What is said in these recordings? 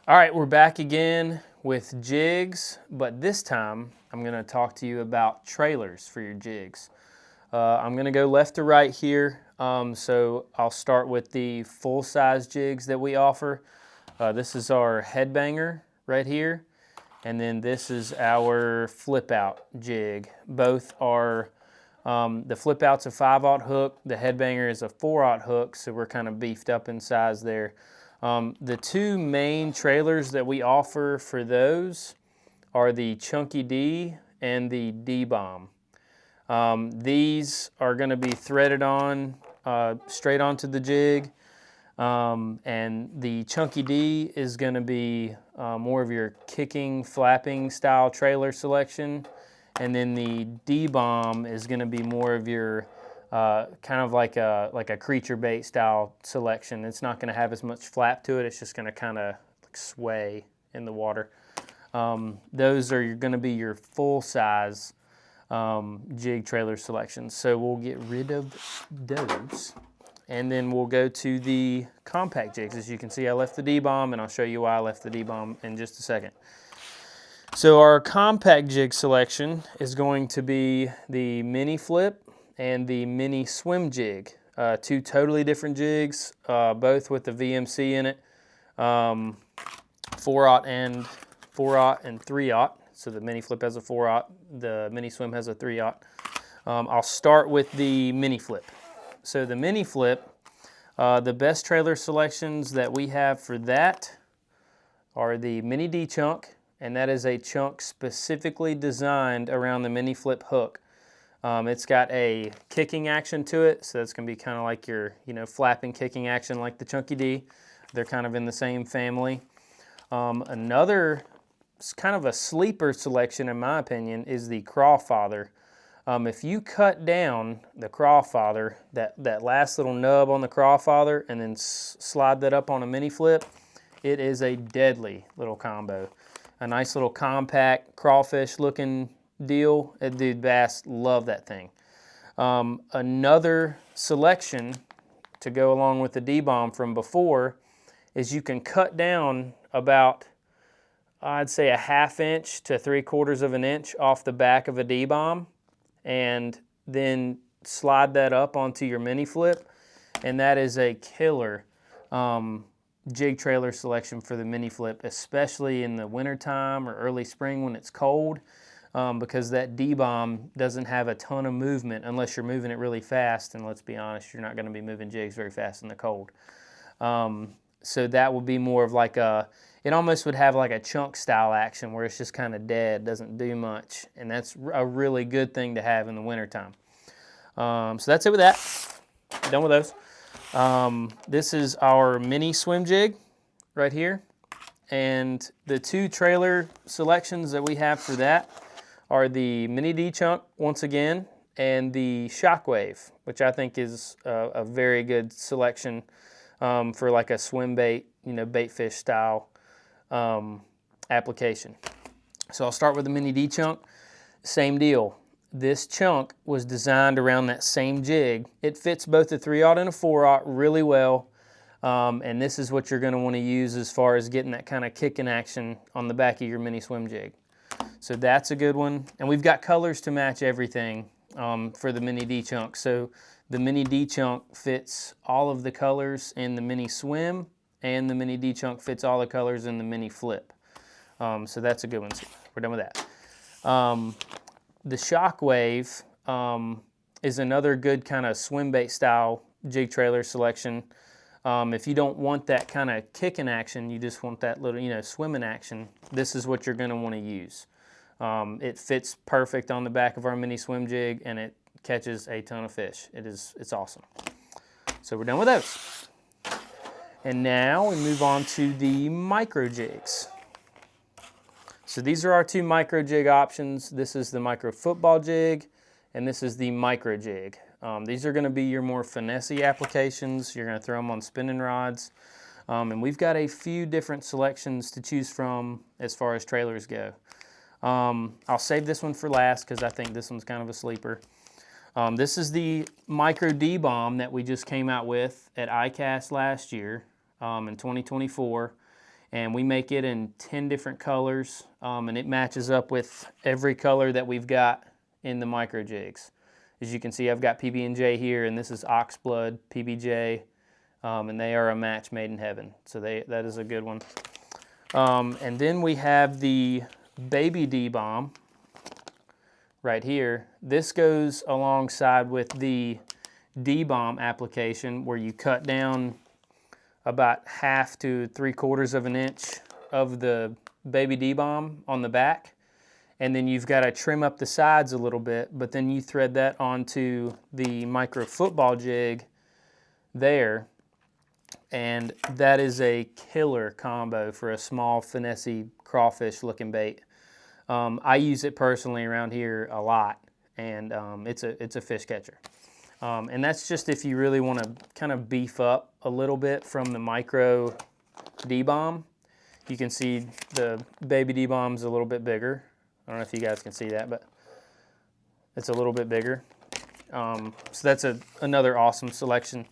All right, we're back again with jigs, but this time I'm going to talk to you about trailers for your jigs. I'm going to go left to right here, so I'll start with the full-size jigs that we offer. This is our headbanger right here, and then this is our flip-out jig. Both are, the flip-out's a 5/0 hook, the headbanger is a 4/0 hook, so we're kind of beefed up in size there. The two main trailers that we offer for those are the Chunky D and the D-Bomb. These are going to be threaded on straight onto the jig, and the Chunky D is going to be more of your kicking, flapping style trailer selection, and then the D-Bomb is going to be more of your kind of like a creature bait style selection. It's not going to have as much flap to it. It's just going to kind of sway in the water. Those are going to be your full size jig trailer selections. So we'll get rid of those, and then we'll go to the compact jigs. As you can see, I left the D-Bomb, and I'll show you why I left the D-Bomb in just a second. So our compact jig selection is going to be the mini flip and the mini swim jig. Two totally different jigs, both with the VMC in it, 4/0 and 3/0. So the mini flip has a 4/0, the mini swim has a 3/0. I'll start with the mini flip. So the mini flip, the best trailer selections that we have for that are the mini D chunk, and that is a chunk specifically designed around the mini flip hook. It's got a kicking action to it, so it's going to be kind of like your, flapping kicking action like the Chunky D. They're kind of in the same family. Another kind of a sleeper selection, in my opinion, is the Crawfather. If you cut down the Crawfather, that last little nub on the Crawfather, and then slide that up on a mini flip, it is a deadly little combo. A nice little compact crawfish looking deal. Dude, bass love that thing. Another selection to go along with the D-Bomb from before is you can cut down about, I'd say, a 1/2 inch to 3/4 of an inch off the back of a D-Bomb, and then slide that up onto your mini flip, and that is a killer jig trailer selection for the mini flip, especially in the wintertime or early spring when it's cold. Because that D-Bomb doesn't have a ton of movement unless you're moving it really fast, and let's be honest, you're not going to be moving jigs very fast in the cold. So that would be more of like it almost would have like a chunk style action where it's just kind of dead, doesn't do much, and that's a really good thing to have in the wintertime. So that's it with that. Done with those. This is our mini swim jig right here, and the two trailer selections that we have for that are the mini D chunk once again, and the Shockwave, which I think is a very good selection for like a swim bait, bait fish style application. So I'll start with the mini D chunk. Same deal. This chunk was designed around that same jig. It fits both a 3/0 and a 4/0 really well. And this is what you're going to want to use as far as getting that kind of kicking action on the back of your mini swim jig. So that's a good one. And we've got colors to match everything for the mini D chunk. So the mini D chunk fits all of the colors in the mini swim, and the mini D chunk fits all the colors in the mini flip. So that's a good one. So we're done with that. The Shockwave is another good kind of swim bait style jig trailer selection. If you don't want that kind of kicking action, you just want that little, swimming action, this is what you're going to want to use. It fits perfect on the back of our mini swim jig, and it catches a ton of fish. It's awesome. So we're done with those. And now we move on to the micro jigs. So these are our two micro jig options. This is the micro football jig, and this is the micro jig. These are going to be your more finesse applications. You're going to throw them on spinning rods. And we've got a few different selections to choose from as far as trailers go. I'll save this one for last because I think this one's kind of a sleeper. This is the micro D-Bomb that we just came out with at ICAST last year in 2024. and we make it in 10 different colors, and it matches up with every color that we've got in the micro jigs. As you can see, I've got PB&J here, and this is Oxblood PBJ, and they are a match made in heaven. So that is a good one. And then we have the Baby D-Bomb right here. This goes alongside with the D-Bomb application, where you cut down about 1/2 to 3/4 of an inch of the Baby D-Bomb on the back, and then you've got to trim up the sides a little bit, but then you thread that onto the micro football jig there, and that is a killer combo for a small finesse crawfish looking bait. I use it personally around here a lot, and it's a fish catcher. And that's just if you really want to kind of beef up a little bit from the micro D-Bomb. You can see the Baby D-Bomb's a little bit bigger. I don't know if you guys can see that, but it's a little bit bigger. So that's another awesome selection.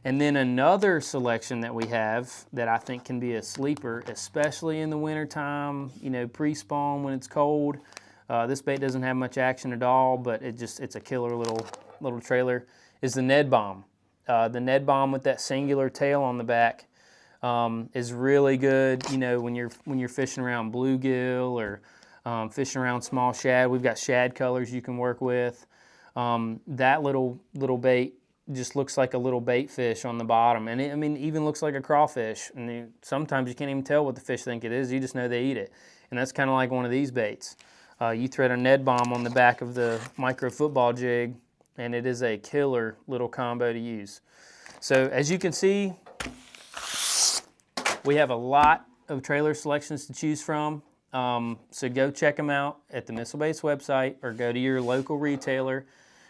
And then another selection that we have that I think can be a sleeper, especially in the wintertime, you know, pre-spawn when it's cold. This bait doesn't have much action at all, but it's a killer little trailer, is the Ned Bomb. The Ned Bomb with that singular tail on the back is really good, you know, when you're fishing around bluegill or fishing around small shad. We've got shad colors you can work with. That little bait just looks like a little bait fish on the bottom, and I mean, even looks like a crawfish. And sometimes you can't even tell what the fish think it is. You just know they eat it, and that's kind of like one of these baits. You thread a Ned Bomb on the back of the micro football jig, and it is a killer little combo to use. So as you can see, we have a lot of trailer selections to choose from. So go check them out at the Missile Baits website, or go to your local retailer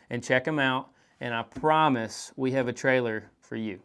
and check them out. And I promise we have a trailer for you.